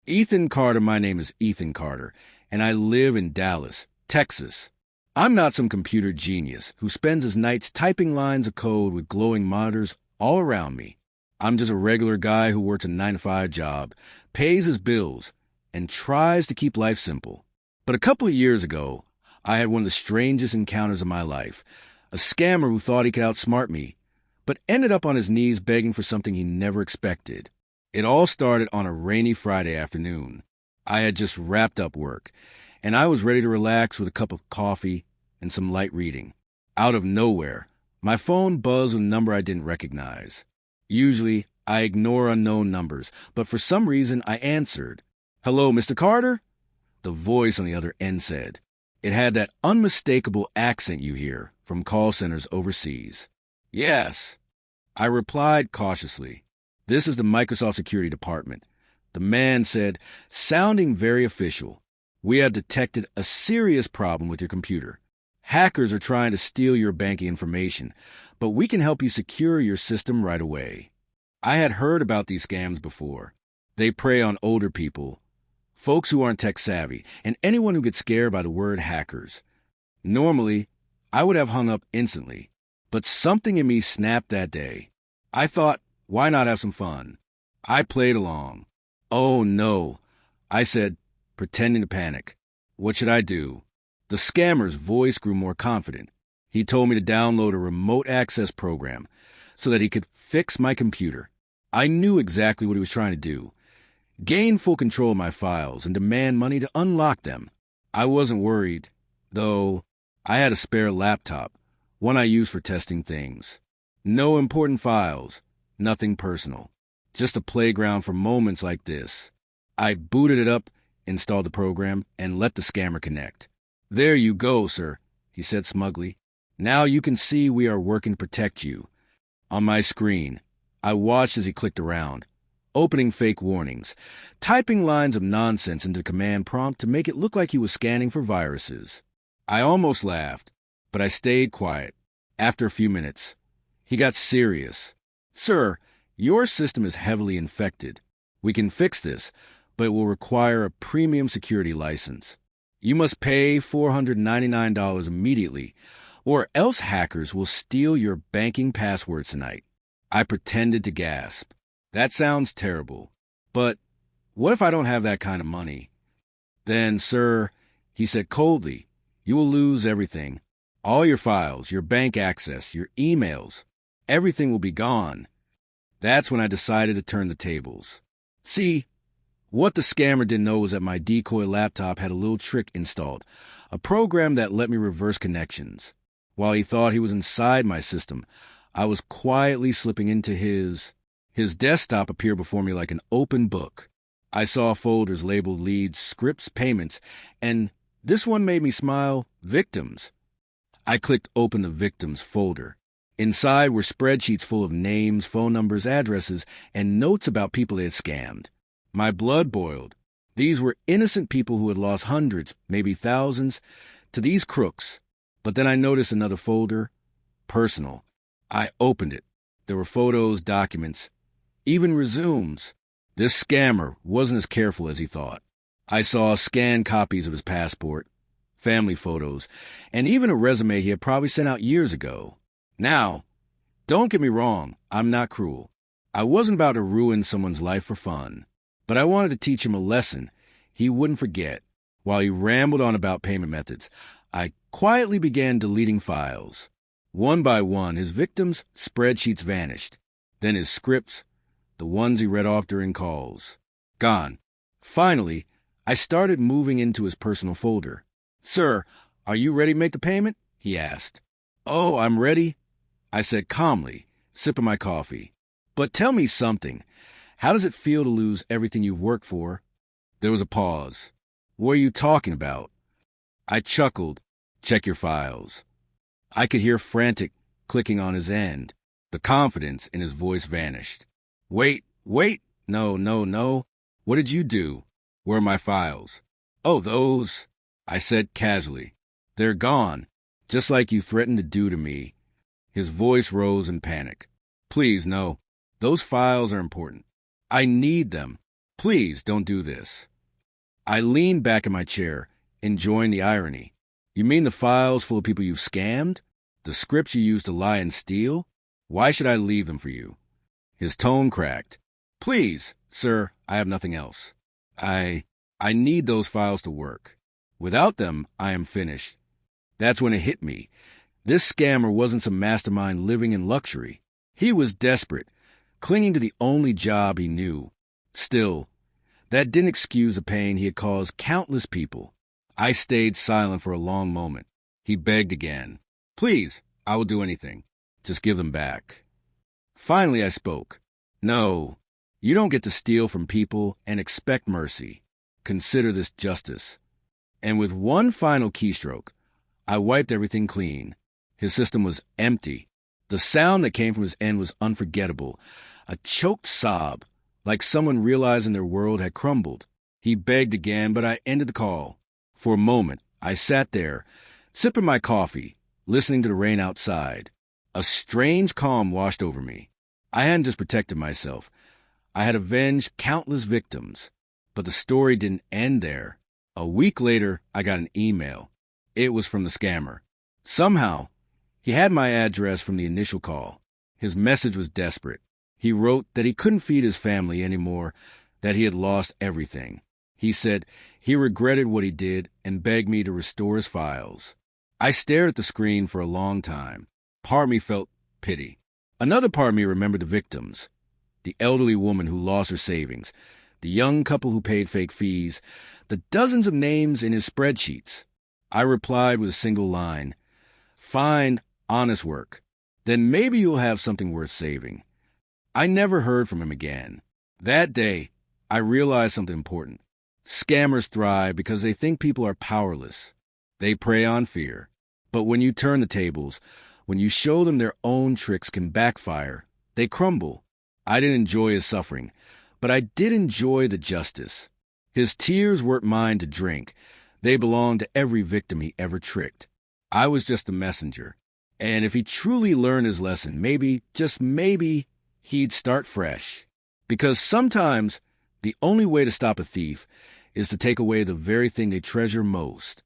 Ethan Carter, my name is Ethan Carter, and I live in Dallas, Texas. I'm not some computer genius who spends his nights typing lines of code with glowing monitors all around me. I'm just a regular guy who works a 9-to-5 job, pays his bills, and tries to keep life simple. But a couple of years ago, I had one of the strangest encounters of my life. A scammer who thought he could outsmart me, but ended up on his knees begging for something he never expected. It all started on a rainy Friday afternoon. I had just wrapped up work, and I was ready to relax with a cup of coffee and some light reading. Out of nowhere, my phone buzzed with a number I didn't recognize. Usually, I ignore unknown numbers, but for some reason, I answered. "Hello, Mr. Carter?" The voice on the other end said. It had that unmistakable accent you hear from call centers overseas. "Yes." I replied cautiously. "This is the Microsoft Security Department." The man said, sounding very official, "We have detected a serious problem with your computer. Hackers are trying to steal your banking information, but we can help you secure your system right away." I had heard about these scams before. They prey on older people, folks who aren't tech savvy, and anyone who gets scared by the word hackers. Normally, I would have hung up instantly, but something in me snapped that day. I thought, why not have some fun? I played along. "Oh no," I said, pretending to panic. "What should I do?" The scammer's voice grew more confident. He told me to download a remote access program so that he could fix my computer. I knew exactly what he was trying to do. Gain full control of my files and demand money to unlock them. I wasn't worried, though. I had a spare laptop, one I used for testing things. No important files, nothing personal. Just a playground for moments like this. I booted it up, installed the program, and let the scammer connect. "There you go, sir," he said smugly. "Now you can see we are working to protect you." On my screen, I watched as he clicked around, opening fake warnings, typing lines of nonsense into the command prompt to make it look like he was scanning for viruses. I almost laughed, but I stayed quiet. After a few minutes, he got serious. "Sir, your system is heavily infected. We can fix this, but it will require a premium security license. You must pay $499 immediately, or else hackers will steal your banking password tonight." I pretended to gasp. That sounds terrible, but what if I don't have that kind of money? "Then, sir," he said coldly, "you will lose everything. All your files, your bank access, your emails, everything will be gone." That's when I decided to turn the tables. See, what the scammer didn't know was that my decoy laptop had a little trick installed, a program that let me reverse connections. While he thought he was inside my system, I was quietly slipping into his desktop appeared before me like an open book. I saw folders labeled leads, scripts, payments, and this one made me smile, victims. I clicked open the victims folder. Inside were spreadsheets full of names, phone numbers, addresses, and notes about people they had scammed. My blood boiled. These were innocent people who had lost hundreds, maybe thousands, to these crooks. But then I noticed another folder, personal. I opened it. There were photos, documents, even resumes. This scammer wasn't as careful as he thought. I saw scanned copies of his passport, family photos, and even a resume he had probably sent out years ago. Now, don't get me wrong, I'm not cruel. I wasn't about to ruin someone's life for fun, but I wanted to teach him a lesson he wouldn't forget. While he rambled on about payment methods, I quietly began deleting files. One by one, his victims' spreadsheets vanished. Then his scripts, the ones he read off during calls, gone. Finally, I started moving into his personal folder. "Sir, are you ready to make the payment?" he asked. "Oh, I'm ready," I said calmly, sipping my coffee. "But tell me something. How does it feel to lose everything you've worked for?" There was a pause. "What are you talking about?" I chuckled. "Check your files." I could hear frantic clicking on his end. The confidence in his voice vanished. Wait. No. What did you do? Where are my files?" "Oh, those," I said casually. "They're gone, just like you threatened to do to me." His voice rose in panic. "Please, no. Those files are important. I need them. Please don't do this. I leaned back in my chair, enjoying the irony. You mean the files full of people you've scammed? The scripts you used to lie and steal? Why should I leave them for you? His tone cracked. Please, sir, I have nothing else. I need those files to work. Without them, I am finished. That's when it hit me. This scammer wasn't some mastermind living in luxury. He was desperate, clinging to the only job he knew. Still, that didn't excuse the pain he had caused countless people. I stayed silent for a long moment. He begged again. Please, I will do anything. Just give them back. Finally, I spoke. No, you don't get to steal from people and expect mercy. Consider this justice. And with one final keystroke, I wiped everything clean. His system was empty. The sound that came from his end was unforgettable. A choked sob, like someone realizing their world had crumbled. He begged again, but I ended the call. For a moment, I sat there, sipping my coffee, listening to the rain outside. A strange calm washed over me. I hadn't just protected myself. I had avenged countless victims. But the story didn't end there. A week later, I got an email. It was from the scammer. Somehow, he had my address from the initial call. His message was desperate. He wrote that he couldn't feed his family anymore, that he had lost everything. He said he regretted what he did and begged me to restore his files. I stared at the screen for a long time. Part of me felt pity. Another part of me remembered the victims. The elderly woman who lost her savings, the young couple who paid fake fees, the dozens of names in his spreadsheets. I replied with a single line. Find honest work. Then maybe you'll have something worth saving. I never heard from him again. That day, I realized something important. Scammers thrive because they think people are powerless. They prey on fear. But when you turn the tables, when you show them their own tricks can backfire, they crumble. I didn't enjoy his suffering, but I did enjoy the justice. His tears weren't mine to drink. They belonged to every victim he ever tricked. I was just a messenger. And if he truly learned his lesson, maybe, just maybe, he'd start fresh. Because sometimes the only way to stop a thief is to take away the very thing they treasure most.